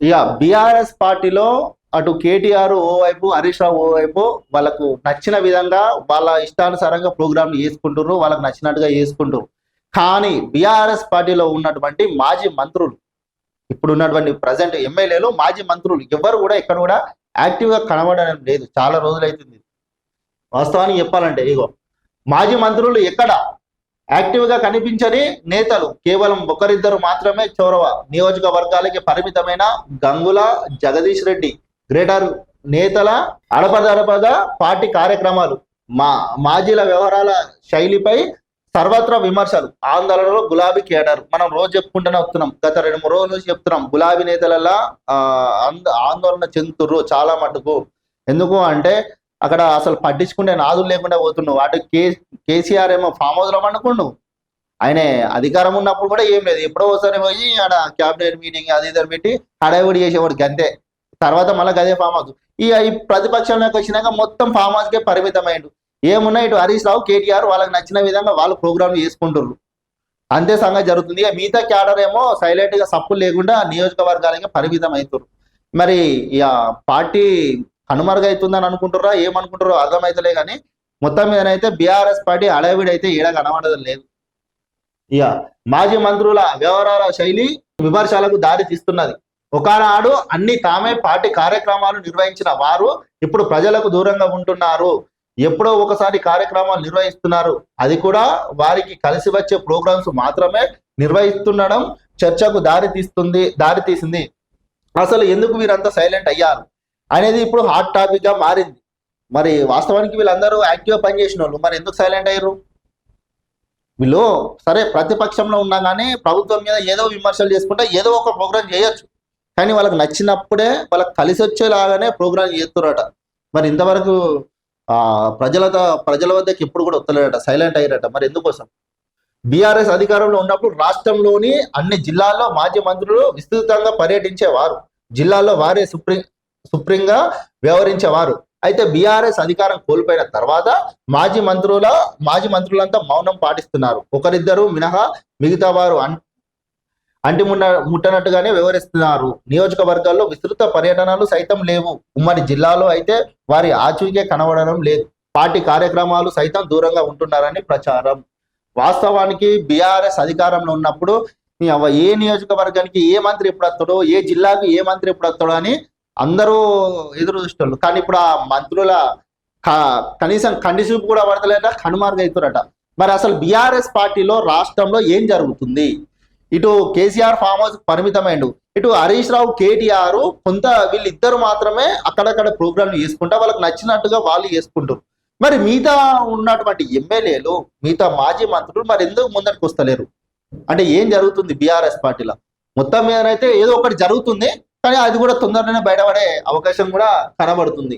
ఇక బీఆర్ఎస్ పార్టీలో అటు కేటీఆర్ ఓవైపు హరీష్ రావు ఓవైపు వాళ్ళకు నచ్చిన విధంగా వాళ్ళ ఇష్టానుసారంగా ప్రోగ్రాంలు చేసుకుంటారు, వాళ్ళకు నచ్చినట్టుగా చేసుకుంటారు. కానీ బీఆర్ఎస్ పార్టీలో ఉన్నటువంటి మాజీ మంత్రులు, ఇప్పుడు ఉన్నటువంటి ప్రజెంట్ ఎమ్మెల్యేలు, మాజీ మంత్రులు ఎవరు కూడా ఎక్కడ కూడా యాక్టివ్గా కనబడడం లేదు. చాలా రోజులైతుంది. వాస్తవానికి చెప్పాలంటే ఇగో మాజీ మంత్రులు ఎక్కడ యాక్టివ్గా కనిపించని నేతలు కేవలం ఒకరిద్దరు మాత్రమే చౌరవ నియోజకవర్గాలకి పరిమితమైన గంగుల జగదీష్ రెడ్డి గ్రేటర్ నేతల అడపదడపగా పార్టీ కార్యక్రమాలు, మాజీల వ్యవహారాల శైలిపై సర్వత్రా విమర్శలు, ఆందోళనలో గులాబీ కేడర్. మనం రోజు చెప్పుకుంటూనే వస్తున్నాం, గత 2-3 రోజుల నుంచి చెప్తున్నాం. గులాబీ నేతలలా ఆందోళన చెందుతుర్రు చాలా మటుకు. ఎందుకు అంటే అక్కడ అసలు పట్టించుకుంటే నాదులు లేకుండా పోతున్నావు. అటు కేసీఆర్ ఏమో ఫామ్ హౌస్ లో పండుకుండు, ఆయన అధికారం ఉన్నప్పుడు కూడా ఏం లేదు. ఎప్పుడో ఒకసారి పోయి ఆడ క్యాబినెట్ మీటింగ్ అది ఇద్దరు పెట్టి హడావిడి చేసేవాడికి అంతే. తర్వాత మళ్ళీ అదే ఫామ్ హౌస్. ఈ ప్రతిపక్షంలోకి వచ్చినాక మొత్తం ఫామ్ హౌస్కే పరిమితమైండు. ఏమున్నా ఇటు హరీష్ రావు కేటీఆర్ వాళ్ళకి నచ్చిన విధంగా వాళ్ళు ప్రోగ్రాంలు చేసుకుంటారు, అంతే సంగతి జరుగుతుంది. ఇక మిగతా క్యాడర్ ఏమో సైలెంట్ గా సప్పులు లేకుండా నియోజకవర్గాలకి పరిమితం అవుతారు. మరి ఇక పార్టీ కనుమరుగైతుందని అనుకుంటారా ఏమనుకుంటారో అర్థమైతలే కానీ మొత్తం మీదనైతే బీఆర్ఎస్ పార్టీ అడవిడి అయితే ఈడ కనబడడం లేదు. ఇక మాజీ మంత్రుల వ్యవహారాల శైలి విమర్శలకు దారి తీస్తున్నది. ఒకనాడు అన్ని తామే పార్టీ కార్యక్రమాలు నిర్వహించిన వారు ఇప్పుడు ప్రజలకు దూరంగా ఉంటున్నారు. ఎప్పుడో ఒకసారి కార్యక్రమాలు నిర్వహిస్తున్నారు, అది కూడా వారికి కలిసి వచ్చే ప్రోగ్రామ్స్ మాత్రమే నిర్వహిస్తుండడం చర్చకు దారి తీసింది. అసలు ఎందుకు వీరంతా సైలెంట్ అయ్యారు అనేది ఇప్పుడు హాట్ టాపిక్ గా మారింది. మరి వాస్తవానికి వీళ్ళందరూ యాక్టివ్గా పనిచేసిన వాళ్ళు మరి ఎందుకు సైలెంట్ అయ్యారు? వీళ్ళు సరే ప్రతిపక్షంలో ఉన్నా కానీ ప్రభుత్వం మీద ఏదో విమర్శలు చేసుకుంటే ఏదో ఒక ప్రోగ్రాం చేయొచ్చు, కానీ వాళ్ళకి నచ్చినప్పుడే వాళ్ళకి కలిసి వచ్చేలాగానే ప్రోగ్రాం చేస్తున్నారట. మరి ఇంతవరకు ప్రజల వద్దకు ఎప్పుడు కూడా వస్తలేరట, సైలెంట్ అయ్యారట. మరి ఎందుకోసం? బీఆర్ఎస్ అధికారంలో ఉన్నప్పుడు రాష్ట్రంలోని అన్ని జిల్లాల్లో మాజీ మంత్రులు విస్తృతంగా పర్యటించేవారు, జిల్లాల్లో వారే సుప్రీంగా వ్యవహరించేవారు. అయితే బీఆర్ఎస్ అధికారం కోల్పోయిన తర్వాత మాజీ మంత్రులంతా మౌనం పాటిస్తున్నారు. ఒకరిద్దరు మినహా మిగతా వారు ముట్టనట్టుగానే వ్యవహరిస్తున్నారు. నియోజకవర్గాల్లో విస్తృత పర్యటనలు సైతం లేవు. ఉమ్మడి జిల్లాలో అయితే వారి ఆచూకే కనబడడం లేదు. పార్టీ కార్యక్రమాలు సైతం దూరంగా ఉంటున్నారని ప్రచారం. వాస్తవానికి బీఆర్ఎస్ అధికారంలో ఉన్నప్పుడు ఏ నియోజకవర్గానికి ఏ మంత్రి ఎప్పుడు వస్తాడో, ఏ జిల్లాకు ఏ మంత్రి ఎప్పుడు వస్తాడో అని అందరూ ఎదురు చూస్తారు. కానీ ఇప్పుడు ఆ మంత్రుల కనీసం కంటి చూపు కూడా పడతలేట, కనుమరుగవుతారట. మరి అసలు బీఆర్ఎస్ పార్టీలో రాష్ట్రంలో ఏం జరుగుతుంది? ఇటు కేసీఆర్ ఫామ్ హౌస్ పరిమితమైండు, ఇటు హరీష్ రావు కేటీఆర్ వీళ్ళిద్దరు మాత్రమే అక్కడక్కడ ప్రోగ్రాంలు చేసుకుంటా వాళ్ళకి నచ్చినట్టుగా వాళ్ళు చేసుకుంటారు. మరి మిగతా ఉన్నటువంటి ఎమ్మెల్యేలు, మిగతా మాజీ మంత్రులు మరి ఎందుకు ముందరికి వస్తలేరు? అంటే ఏం జరుగుతుంది బీఆర్ఎస్ పార్టీలో? మొత్తం మీదనైతే ఏదో ఒకటి జరుగుతుంది, కానీ అది కూడా తొందరగానే బయటపడే అవకాశం కూడా కనబడుతుంది.